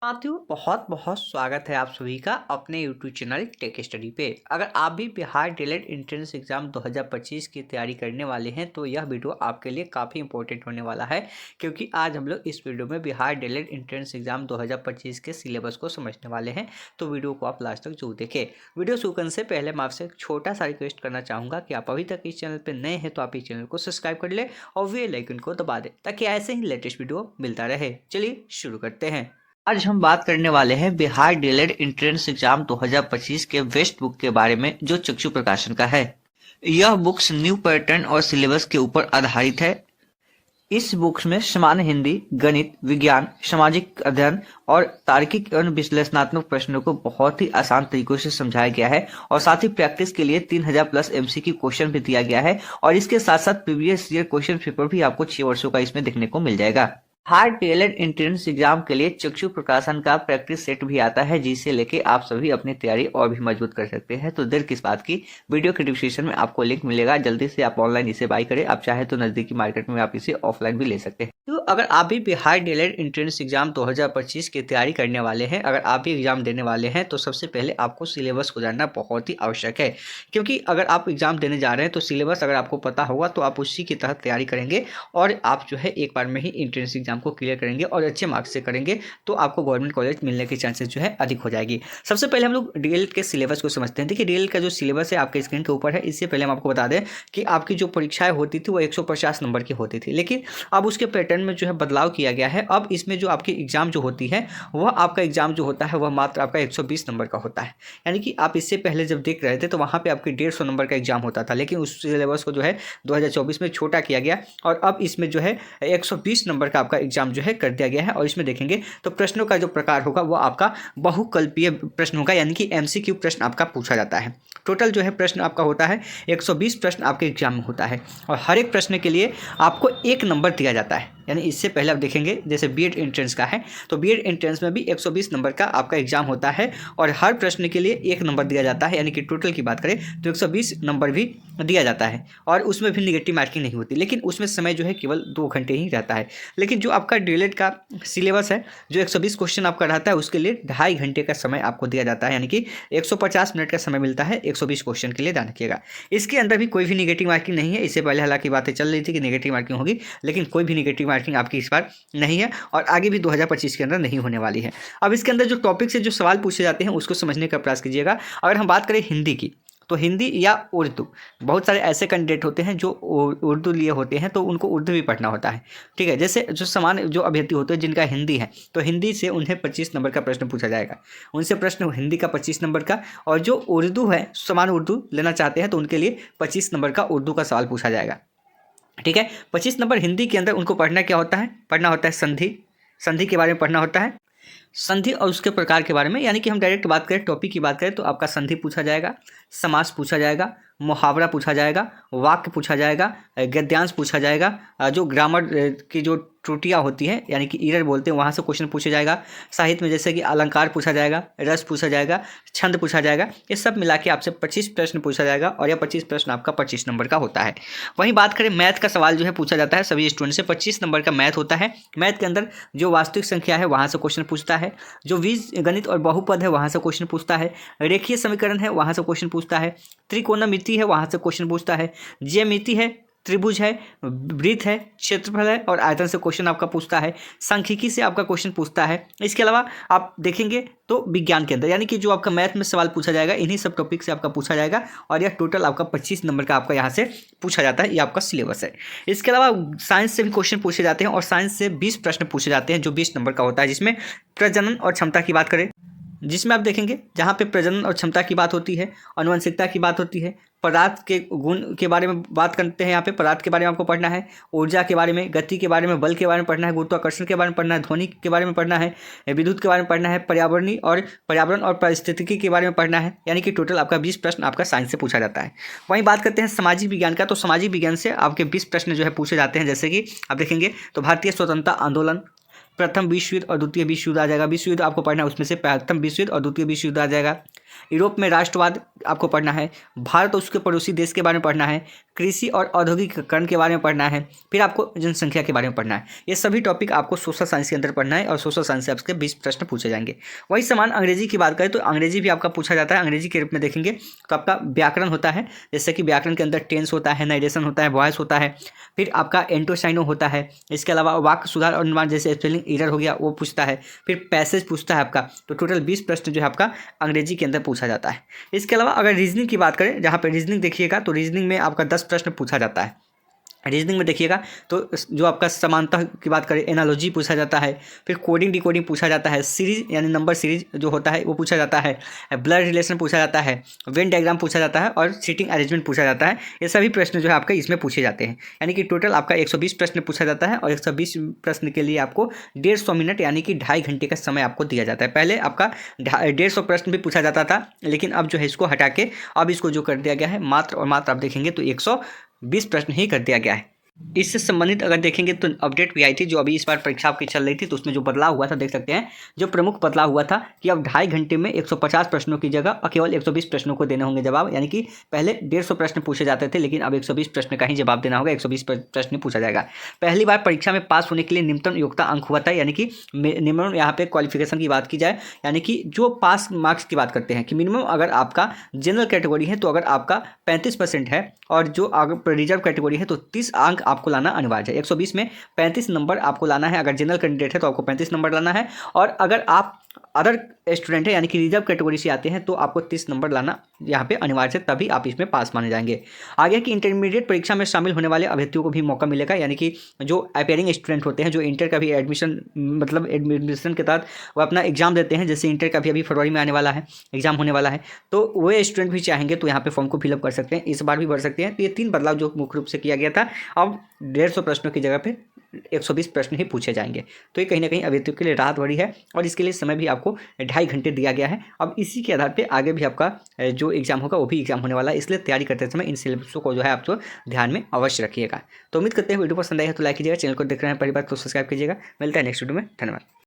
साथियों बहुत बहुत स्वागत है आप सभी का अपने YouTube चैनल टेक स्टडी पे। अगर आप भी बिहार डीएलएड एंट्रेंस एग्जाम 2025 की तैयारी करने वाले हैं तो यह वीडियो आपके लिए काफ़ी इंपॉर्टेंट होने वाला है, क्योंकि आज हम लोग इस वीडियो में बिहार डीएलएड एंट्रेंस एग्जाम 2025 के सिलेबस को समझने वाले हैं। तो वीडियो को आप लास्ट तक जरूर देखें। वीडियो शुरू करने से पहले मैं आपसे एक छोटा सा रिक्वेस्ट करना चाहूँगा कि आप अभी तक इस चैनल पर नए हैं तो आप इस चैनल को सब्सक्राइब कर ले और बेल आइकन को दबा दें ताकि ऐसे ही लेटेस्ट वीडियो मिलता रहे। चलिए शुरू करते हैं। आज हम बात करने वाले हैं बिहार डीएलएड एंट्रेंस एग्जाम 2025 के वेस्ट बुक के बारे में, जो चक्षु प्रकाशन का है। यह बुक्स न्यू पैटर्न और सिलेबस के ऊपर आधारित है। इस बुक्स में सामान्य हिंदी, गणित, विज्ञान, सामाजिक अध्ययन और तार्किक एवं विश्लेषणात्मक प्रश्नों को बहुत ही आसान तरीकों से समझाया गया है और साथ ही प्रैक्टिस के लिए 3000 प्लस एमसीक्यू क्वेश्चन भी दिया गया है और इसके साथ साथ प्रीवियस ईयर क्वेश्चन पेपर भी आपको 6 वर्षों का इसमें देखने को मिल जाएगा। हार्ड डीएलएड एंट्रेंस एग्जाम के लिए चक्षु प्रकाशन का प्रैक्टिस सेट भी आता है, जिसे लेके आप सभी अपनी तैयारी और भी मजबूत कर सकते हैं। तो देर किस बात की, वीडियो के डिस्क्रिप्शन में आपको लिंक मिलेगा, जल्दी से आप ऑनलाइन इसे बाय करें। आप चाहे तो नजदीकी मार्केट में आप इसे ऑफलाइन भी ले सकते हैं। तो अगर आप भी बिहार डीएलएड एंट्रेंस एग्जाम 2025 की तैयारी करने वाले हैं, अगर आप भी एग्जाम देने वाले हैं, तो सबसे पहले आपको सिलेबस को जानना बहुत ही आवश्यक है, क्योंकि अगर आप एग्जाम देने जा रहे हैं तो सिलेबस अगर आपको पता होगा तो आप उसी के तहत तैयारी करेंगे और आप जो है एक बार में ही एंट्रेंस एग्जाम को क्लियर करेंगे और अच्छे मार्क्स से करेंगे तो आपको गवर्नमेंट कॉलेज मिलने के चांसेस जो है अधिक हो जाएगी। सबसे पहले हम लोग डीएलएड के सिलेबस को समझते हैं। देखिए डीएलएड का जो सिलेबस है आपके स्क्रीन के ऊपर है। इससे पहले हम आपको बता दें कि आपकी जो परीक्षाएं होती थी वो 150 नंबर की होती थी, लेकिन अब उसके पैटर्न में जो है बदलाव किया गया है। अब इसमें जो आपकी एग्जाम जो होती है वह आपका एग्जाम जो होता है वह मात्र आपका 120 नंबर का होता है। यानी कि आप इससे पहले जब देख रहे थे तो वहाँ पे आपकी 150 नंबर का एग्जाम होता था, लेकिन उस सिलेबस को जो है 2024 में छोटा किया गया और अब इसमें जो है 120 नंबर का आपका एग्जाम जो है कर दिया गया है। और इसमें देखेंगे तो प्रश्नों का जो प्रकार होगा वो आपका बहुकल्पीय प्रश्न होगा, यानी कि एमसीक्यू प्रश्न आपका पूछा जाता है। टोटल जो है प्रश्न आपका होता है 120 प्रश्न आपके एग्जाम में होता है और हर एक प्रश्न के लिए आपको 1 नंबर दिया जाता है। यानी इससे पहले आप देखेंगे जैसे बीएड एंट्रेंस का है तो बीएड एंट्रेंस में भी 120 नंबर का आपका एग्जाम होता है और हर प्रश्न के लिए 1 नंबर दिया जाता है। यानी कि टोटल की बात करें तो 120 नंबर भी दिया जाता है और उसमें भी निगेटिव मार्किंग नहीं होती, लेकिन उसमें समय जो है केवल 2 घंटे ही रहता है। लेकिन जो आपका डीएलएड का सिलेबस है जो 120 क्वेश्चन आपका रहता है उसके लिए 2.5 घंटे का समय आपको दिया जाता है, यानी कि 150 मिनट का समय मिलता है 120 क्वेश्चन के लिए। ध्यान रखिएगा इसके अंदर भी कोई भी निगेटिव मार्किंग नहीं है। इससे पहले हालांकि बातें चल रही थी कि निगेटिव मार्किंग होगी, लेकिन कोई भी निगेटिव मार्किंग आपकी इस बार नहीं है और आगे भी 2025 के अंदर नहीं होने वाली है। अब इसके अंदर जो टॉपिक से जो सवाल पूछे जाते हैं उसको समझने का प्रयास कीजिएगा। अगर हम बात करें हिंदी की तो हिंदी या उर्दू, बहुत सारे ऐसे कैंडिडेट होते हैं जो उर्दू लिए होते हैं तो उनको उर्दू भी पढ़ना होता है। ठीक है, जैसे जो सामान्य जो अभ्यर्थी होते हैं जिनका हिंदी है तो हिंदी से उन्हें 25 नंबर का प्रश्न पूछा जाएगा, उनसे प्रश्न हिंदी का 25 नंबर का। और जो उर्दू है सामान्य उर्दू लेना चाहते हैं तो उनके लिए 25 नंबर का उर्दू का सवाल पूछा जाएगा। ठीक है, 25 नंबर हिंदी के अंदर उनको पढ़ना क्या होता है, पढ़ना होता है संधि, संधि के बारे में पढ़ना होता है, संधि और उसके प्रकार के बारे में। यानी कि हम डायरेक्ट बात करें टॉपिक की बात करें तो आपका संधि पूछा जाएगा, समास पूछा जाएगा, मुहावरा पूछा जाएगा, वाक्य पूछा जाएगा, गद्यांश पूछा जाएगा, जो ग्रामर की जो त्रुटियां होती हैं यानी कि ईरर बोलते हैं वहाँ से क्वेश्चन पूछा जाएगा, साहित्य में जैसे कि अलंकार पूछा जाएगा, रस पूछा जाएगा, छंद पूछा जाएगा। ये सब मिला के आपसे 25 प्रश्न पूछा जाएगा और यह 25 प्रश्न आपका 25 नंबर का होता है। वहीं बात करें मैथ का सवाल जो है पूछा जाता है सभी स्टूडेंट से, 25 नंबर का मैथ होता है। मैथ के अंदर जो वास्तविक संख्या है वहाँ से क्वेश्चन पूछता है, जो बीज गणित और बहुपद है वहाँ से क्वेश्चन पूछता है, रेखीय समीकरण है वहाँ से क्वेश्चन पूछता है, त्रिकोणमिति है वहाँ से क्वेश्चन पूछता है, ज्यामिति है, त्रिभुज है, वृत्त है, क्षेत्रफल है और आयतन से क्वेश्चन आपका पूछता है, सांख्यिकी से आपका क्वेश्चन पूछता है। इसके अलावा आप देखेंगे तो विज्ञान के अंदर यानी कि जो आपका मैथ में सवाल पूछा जाएगा इन्हीं सब टॉपिक से आपका पूछा जाएगा और यह टोटल आपका 25 नंबर का आपका यहाँ से पूछा जाता है। ये आपका सिलेबस है। इसके अलावा साइंस से भी क्वेश्चन पूछे जाते हैं और साइंस से 20 प्रश्न पूछे जाते हैं जो 20 नंबर का होता है, जिसमें प्रजनन और क्षमता की बात करें, जिसमें आप देखेंगे जहाँ पे प्रजनन और क्षमता की बात होती है, आनुवंशिकता की बात होती है, पदार्थ के गुण के बारे में बात करते हैं। यहाँ पे पदार्थ के बारे में आपको पढ़ना है, ऊर्जा के बारे में, गति के बारे में, बल के बारे में पढ़ना है, गुरुत्वाकर्षण के बारे में पढ़ना है, ध्वनि के बारे में पढ़ना है, विद्युत के बारे में पढ़ना है, पर्यावरण और पारिस्थितिकी के बारे में पढ़ना है। यानी कि टोटल आपका 20 प्रश्न आपका साइंस से पूछा जाता है। वहीं बात करते हैं सामाजिक विज्ञान का तो सामाजिक विज्ञान से आपके 20 प्रश्न जो है पूछे जाते हैं। जैसे कि आप देखेंगे तो भारतीय स्वतंत्रता आंदोलन, प्रथम विश्व युद्ध और द्वितीय विश्व युद्ध आ जाएगा। विश्व युद्ध आपको पढ़ना है, उसमें से प्रथम विश्व युद्ध और द्वितीय विश्व युद्ध आ जाएगा। यूरोप में राष्ट्रवाद आपको पढ़ना है, भारत और उसके पड़ोसी देश के बारे में पढ़ना है, कृषि और औद्योगिकीकरण के बारे में पढ़ना है, फिर आपको जनसंख्या के बारे में पढ़ना है। ये सभी टॉपिक आपको सोशल साइंस के अंदर पढ़ना है और सोशल साइंस से आपके 20 प्रश्न पूछे जाएंगे। वही समान अंग्रेजी की बात करें तो अंग्रेजी भी आपका पूछा जाता है। अंग्रेजी के रूप में देखेंगे तो आपका व्याकरण होता है, जैसे कि व्याकरण के अंदर टेंस होता है, नरेशन होता है, वॉइस होता है, फिर आपका एंटोसाइनो होता है। इसके अलावा वाक्य सुधार और निर्माण, जैसे स्पेलिंग एरर हो गया वो पूछता है, फिर पैसेज पूछता है आपका। तो टोटल 20 प्रश्न जो है आपका अंग्रेजी के अंदर पूछा जाता है। इसके अलावा अगर रीजनिंग की बात करें, जहाँ पे रीजनिंग देखिएगा तो रीजनिंग में आपका 10 प्रश्न पूछा जाता है। रीजनिंग में देखिएगा तो जो आपका समानता की बात करें, एनालॉजी पूछा जाता है, फिर कोडिंग डिकोडिंग पूछा जाता है, सीरीज यानी नंबर सीरीज जो होता है वो पूछा जाता है, ब्लड रिलेशन पूछा जाता है, वेन डायग्राम पूछा जाता है और सीटिंग अरेंजमेंट पूछा जाता है। ये सभी प्रश्न जो है आपके इसमें पूछे जाते हैं। यानी कि टोटल आपका 120 प्रश्न पूछा जाता है और 120 प्रश्न के लिए आपको 150 मिनट यानी कि 2.5 घंटे का समय आपको दिया जाता है। पहले आपका 150 प्रश्न भी पूछा जाता था, लेकिन अब जो है इसको हटा के अब इसको जो कर दिया गया है मात्र और मात्र आप देखेंगे तो 120 प्रश्न ही कर दिया गया है। इससे संबंधित अगर देखेंगे तो अपडेट भी आई थी, जो अभी इस बार परीक्षा आपकी चल रही थी, तो उसमें जो बदलाव हुआ था देख सकते हैं। जो प्रमुख बदलाव हुआ था कि अब 2.5 घंटे में 150 प्रश्नों की जगह केवल 120 प्रश्नों को देने होंगे जवाब। यानी कि पहले 150 प्रश्न पूछे जाते थे, लेकिन अब 120 प्रश्न का ही जवाब देना होगा, 120 प्रश्न पूछा जाएगा। पहली बार परीक्षा में पास होने के लिए न्यूनतम योग्यता अंक हुआ था, यानी कि मिनिमम यहाँ पे क्वालिफिकेशन की बात की जाए, यानी कि जो पास मार्क्स की बात करते हैं कि मिनिमम अगर आपका जनरल कैटेगरी है तो अगर आपका 35% है और जो अगर रिजर्व कैटेगरी है तो 30 अंक आपको लाना अनिवार्य है। 120 में 35 नंबर आपको लाना है। अगर जनरल कैंडिडेट है तो आपको 35 नंबर लाना है, और अगर आप अदर स्टूडेंट है यानी कि रिजर्व कैटेगरी से आते हैं तो आपको 30 नंबर लाना यहाँ पे अनिवार्य है, तभी आप इसमें पास माने जाएंगे। आगे की इंटरमीडिएट परीक्षा में शामिल होने वाले अभ्यर्थियों को भी मौका मिलेगा, यानी कि जो अपेयरिंग स्टूडेंट होते हैं, जो इंटर का भी एडमिशन मतलब एडमिशन के तहत वो अपना एग्जाम देते हैं, जैसे इंटर का भी अभी फरवरी में आने वाला है, एग्जाम होने वाला है, तो वो स्टूडेंट भी चाहेंगे तो यहाँ पे फॉर्म को फिलअप कर सकते हैं, इस बार भी भर सकते हैं। तो ये 3 बदलाव जो मुख्य रूप से किया गया था, अब 150 प्रश्नों की जगह पे 120 प्रश्न ही पूछे जाएंगे। तो ये कहीं ना कहीं अभ्यर्थियों के लिए राहत बड़ी है, और इसके लिए समय भी आपको 2.5 घंटे दिया गया है। अब इसी के आधार पे आगे भी आपका जो एग्जाम होगा वो भी एग्जाम होने वाला है, इसलिए तैयारी करते समय इन सिलेबसों को जो है आप तो ध्यान में अवश्य रखिएगा। तो उम्मीद करते हैं वीडियो पसंद आया तो लाइक कीजिएगा, चैनल को देख रहे हैं पहली बार तो सब्सक्राइब कीजिएगा। मिलता है नेक्स्ट वीडियो में, धन्यवाद।